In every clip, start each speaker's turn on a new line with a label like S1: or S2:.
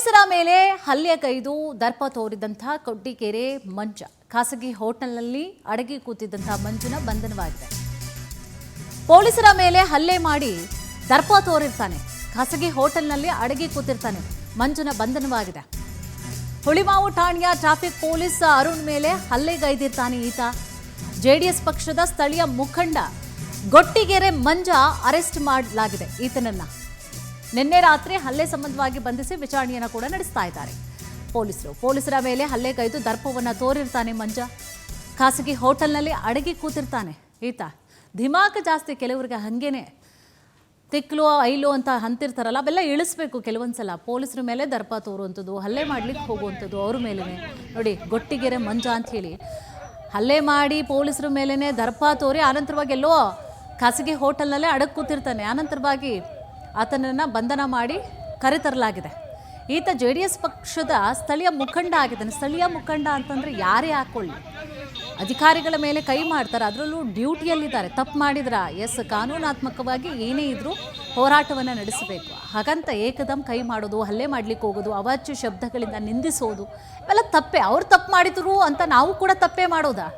S1: ಪೊಲೀಸರ ಮೇಲೆ ಹಲ್ಲೆಗೈದು ದರ್ಪ ತೋರಿದಂತಹ ಕೊಡ್ಡಿಗೆರೆ ಮಂಜ ಖಾಸಗಿ ಹೋಟೆಲ್ನಲ್ಲಿ ಅಡಗಿ ಕೂತಿದ್ದಂತಹ ಮಂಜುನ ಬಂಧನವಾಗಿದೆ. ಪೊಲೀಸರ ಮೇಲೆ ಹಲ್ಲೆ ಮಾಡಿ ದರ್ಪ ತೋರಿರ್ತಾನೆ, ಖಾಸಗಿ ಹೋಟೆಲ್ನಲ್ಲಿ ಅಡಗಿ ಕೂತಿರ್ತಾನೆ. ಮಂಜುನ ಬಂಧನವಾಗಿದೆ. ಹುಳಿಮಾವು ಠಾಣೆಯ ಟ್ರಾಫಿಕ್ ಪೊಲೀಸ್ ಅರುಣ್ ಮೇಲೆ ಹಲ್ಲೆಗೈದಿರ್ತಾನೆ ಈತ. ಜೆಡಿಎಸ್ ಪಕ್ಷದ ಸ್ಥಳೀಯ ಮುಖಂಡ ಗೊಟ್ಟಿಗೆರೆ ಮಂಜ ಅರೆಸ್ಟ್ ಮಾಡಲಾಗಿದೆ. ಈತನನ್ನ ನಿನ್ನೆ ರಾತ್ರಿ ಹಲ್ಲೆ ಸಂಬಂಧವಾಗಿ ಬಂಧಿಸಿ ವಿಚಾರಣೆಯನ್ನು ಕೂಡ ನಡೆಸ್ತಾ ಇದ್ದಾರೆ ಪೊಲೀಸರ ಮೇಲೆ ಹಲ್ಲೆಗೈದು ದರ್ಪವನ್ನು ತೋರಿರ್ತಾನೆ ಮಂಜ. ಖಾಸಗಿ ಹೋಟೆಲ್ನಲ್ಲಿ ಅಡಗಿ ಕೂತಿರ್ತಾನೆ ಈತ. ಧಿಮಾಕ ಜಾಸ್ತಿ ಕೆಲವರಿಗೆ, ಹಂಗೇನೆ ತಿಕ್ಲು ಐಲು ಅಂತ ಅಂತಿರ್ತಾರಲ್ಲ, ಅವೆಲ್ಲ ಇಳಿಸ್ಬೇಕು ಕೆಲವೊಂದ್ಸಲ. ಪೊಲೀಸರ ಮೇಲೆ ದರ್ಪ ತೋರುವಂಥದ್ದು, ಹಲ್ಲೆ ಮಾಡ್ಲಿಕ್ಕೆ ಹೋಗುವಂಥದ್ದು ಅವ್ರ ಮೇಲೇ ನೋಡಿ. ಗೊಟ್ಟಿಗೆರೆ ಮಂಜ ಅಂತ ಹೇಳಿ ಹಲ್ಲೆ ಮಾಡಿ ಪೊಲೀಸರ ಮೇಲೇ ದರ್ಪ ತೋರಿ ಆನಂತರವಾಗಿ ಎಲ್ಲೋ ಖಾಸಗಿ ಹೋಟೆಲ್ನಲ್ಲೇ ಅಡಗಿ ಕೂತಿರ್ತಾನೆ. ಆನಂತರವಾಗಿ ಆತನನ್ನು ಬಂಧನ ಮಾಡಿ ಕರೆತರಲಾಗಿದೆ. ಈತ JDS ಪಕ್ಷದ ಸ್ಥಳೀಯ ಮುಖಂಡ ಆಗಿದ್ದಾನೆ. ಸ್ಥಳೀಯ ಮುಖಂಡ ಅಂತಂದರೆ ಯಾರೇ ಹಾಕ್ಕೊಳ್ಳಿ, ಅಧಿಕಾರಿಗಳ ಮೇಲೆ ಕೈ ಮಾಡ್ತಾರೆ, ಅದರಲ್ಲೂ ಡ್ಯೂಟಿಯಲ್ಲಿದ್ದಾರೆ. ತಪ್ಪು ಮಾಡಿದ್ರ ಕಾನೂನಾತ್ಮಕವಾಗಿ ಏನೇ ಇದ್ರೂ ಹೋರಾಟವನ್ನು ನಡೆಸಬೇಕು. ಹಾಗಂತ ಏಕದಂ ಕೈ ಮಾಡೋದು, ಹಲ್ಲೆ ಮಾಡ್ಲಿಕ್ಕೆ ಹೋಗೋದು, ಅವಾಚ್ಯ ಶಬ್ದಗಳಿಂದ ನಿಂದಿಸೋದು ಇವೆಲ್ಲ ತಪ್ಪೇ. ಅವ್ರು ತಪ್ಪು ಮಾಡಿದ್ರು ಅಂತ ನಾವು ಕೂಡ ತಪ್ಪೇ ಮಾಡೋದಾ?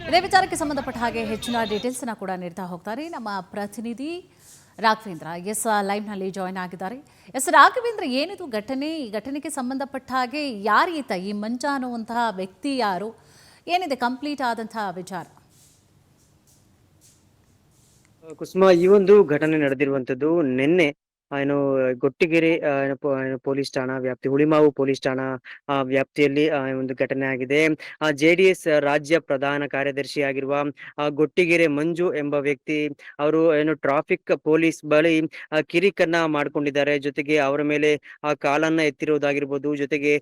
S1: ಇದೇ ವಿಚಾರಕ್ಕೆ ಸಂಬಂಧಪಟ್ಟ ಹಾಗೆ ಹೆಚ್ಚಿನ ಡೀಟೇಲ್ಸ್ನ ಕೂಡ ನೀಡ್ತಾ ಹೋಗ್ತಾರೆ ನಮ್ಮ ಪ್ರತಿನಿಧಿ ರಾಘವೇಂದ್ರ. ಲೈವ್ನಲ್ಲಿ ಜಾಯ್ನ್ ಆಗಿದ್ದಾರೆ. ರಾಘವೇಂದ್ರ, ಏನಿದು ಘಟನೆ? ಈ ಘಟನೆಗೆ ಸಂಬಂಧಪಟ್ಟ ಹಾಗೆ ಯಾರು ಈತ, ಈ ಮಂಜ ಅನ್ನುವಂತಹ ವ್ಯಕ್ತಿ ಯಾರು, ಏನಿದೆ ಕಂಪ್ಲೀಟ್ ಆದಂತಹ ವಿಚಾರ?
S2: ಕುಸುಮ, ಈ ಒಂದು ಘಟನೆ ನಡೆದಿರುವಂತದ್ದು ನಿನ್ನೆ ಗೊಟ್ಟಿಗೆರೆ ಪೊಲೀಸ್ ಠಾಣಾ ವ್ಯಾಪ್ತಿ, ಹುಳಿಮಾವು ಪೊಲೀಸ್ ಠಾಣಾ ವ್ಯಾಪ್ತಿಯಲ್ಲಿ ಒಂದು ಘಟನೆ ಆಗಿದೆ. JDS ರಾಜ್ಯ ಪ್ರಧಾನ ಕಾರ್ಯದರ್ಶಿ ಆಗಿರುವ ಗೊಟ್ಟಿಗೆರೆ ಮಂಜು ಎಂಬ ವ್ಯಕ್ತಿ ಅವರು ಟ್ರಾಫಿಕ್ ಪೊಲೀಸ್ ಬಳಿ ಕಿರಿಕನ್ನ ಮಾಡ್ಕೊಂಡಿದ್ದಾರೆ. ಜೊತೆಗೆ ಅವರ ಮೇಲೆ ಕಾಲನ್ನ ಎತ್ತಿರುವುದಾಗಿರ್ಬೋದು, ಜೊತೆಗೆ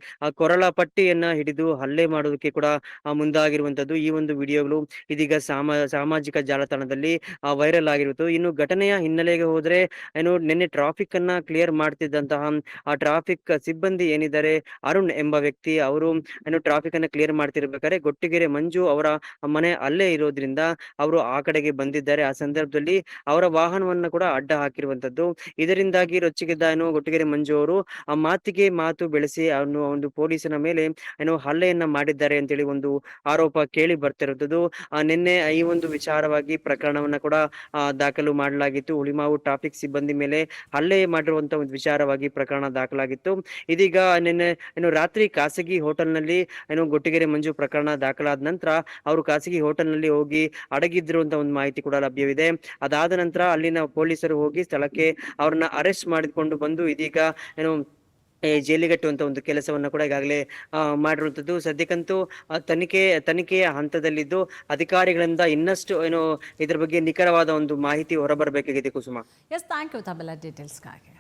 S2: ಕೊರಳ ಪಟ್ಟಿಯನ್ನ ಹಿಡಿದು ಹಲ್ಲೆ ಮಾಡೋದಕ್ಕೆ ಕೂಡ ಮುಂದಾಗಿರುವಂತದ್ದು. ಈ ಒಂದು ವಿಡಿಯೋಗಳು ಇದೀಗ ಸಾಮಾಜಿಕ ಜಾಲತಾಣದಲ್ಲಿ ವೈರಲ್ ಆಗಿರುವುದು. ಇನ್ನು ಘಟನೆಯ ಹಿನ್ನೆಲೆಗೆ ಹೋದ್ರೆ ನಿನ್ನೆ ಟ್ರಾಫಿಕ್ ಅನ್ನ ಕ್ಲಿಯರ್ ಮಾಡ್ತಿದ್ದಂತಹ ಟ್ರಾಫಿಕ್ ಸಿಬ್ಬಂದಿ ಏನಿದ್ದಾರೆ ಅರುಣ್ ಎಂಬ ವ್ಯಕ್ತಿ, ಅವರು ಟ್ರಾಫಿಕ್ ಅನ್ನ ಕ್ಲಿಯರ್ ಮಾಡ್ತಿರ್ಬೇಕಾದ್ರೆ ಗೊಟ್ಟಿಗೆರೆ ಮಂಜು ಅವರ ಮನೆ ಅಲ್ಲೇ ಇರೋದ್ರಿಂದ ಅವರು ಆ ಕಡೆಗೆ ಬಂದಿದ್ದಾರೆ. ಆ ಸಂದರ್ಭದಲ್ಲಿ ಅವರ ವಾಹನವನ್ನ ಕೂಡ ಅಡ್ಡ ಹಾಕಿರುವಂತದ್ದು. ಇದರಿಂದಾಗಿ ರೊಚ್ಚಿಗೆದ್ದ ಗೊಟ್ಟಿಗೆರೆ ಮಂಜು ಅವರು ಮಾತಿಗೆ ಮಾತು ಬೆಳೆಸಿ ಒಂದು ಪೊಲೀಸನ ಮೇಲೆ ಹಲ್ಲೆಯನ್ನ ಮಾಡಿದ್ದಾರೆ ಅಂತೇಳಿ ಒಂದು ಆರೋಪ ಕೇಳಿ ಬರ್ತಿರುವಂತದ್ದು. ನಿನ್ನೆ ಈ ಒಂದು ವಿಚಾರವಾಗಿ ಪ್ರಕರಣವನ್ನ ಕೂಡ ದಾಖಲು ಮಾಡಲಾಗಿತ್ತು. ಹುಳಿಮಾವು ಟ್ರಾಫಿಕ್ ಸಿಬ್ಬಂದಿ ಮೇಲೆ ಹಲ್ಲೆ ಮಾಡಿರುವಂತಹ ಒಂದು ವಿಚಾರವಾಗಿ ಪ್ರಕರಣ ದಾಖಲಾಗಿತ್ತು. ಇದೀಗ ನಿನ್ನೆ ರಾತ್ರಿ ಖಾಸಗಿ ಹೋಟೆಲ್ನಲ್ಲಿ ಗೊಟ್ಟಿಗೆರೆ ಮಂಜು ಪ್ರಕರಣ ದಾಖಲಾದ ನಂತರ ಅವರು ಖಾಸಗಿ ಹೋಟೆಲ್ನಲ್ಲಿ ಹೋಗಿ ಅಡಗಿದ್ದಿರುವಂತಹ ಒಂದು ಮಾಹಿತಿ ಕೂಡ ಲಭ್ಯವಿದೆ. ಅದಾದ ನಂತರ ಅಲ್ಲಿನ ಪೊಲೀಸರು ಹೋಗಿ ಸ್ಥಳಕ್ಕೆ ಅವ್ರನ್ನ ಅರೆಸ್ಟ್ ಮಾಡಿಕೊಂಡು ಬಂದು ಇದೀಗ ಜೈಲಿಗಟ್ಟುವಂತ ಒಂದು ಕೆಲಸವನ್ನ ಕೂಡ ಈಗಾಗಲೇ ಮಾಡಿರುವಂತದ್ದು. ಸದ್ಯಕ್ಕಂತೂ ತನಿಖೆಯ ಹಂತದಲ್ಲಿದ್ದು ಅಧಿಕಾರಿಗಳಿಂದ ಇನ್ನಷ್ಟು ಇದ್ರ ಬಗ್ಗೆ ನಿಖರವಾದ ಒಂದು ಮಾಹಿತಿ ಹೊರಬರಬೇಕಾಗಿದೆ ಕುಸುಮ.
S1: ಥ್ಯಾಂಕ್ ಯು ತಮ್ಮೆಲ್ಲ ಡೀಟೇಲ್ಸ್ಗಾಗಿ.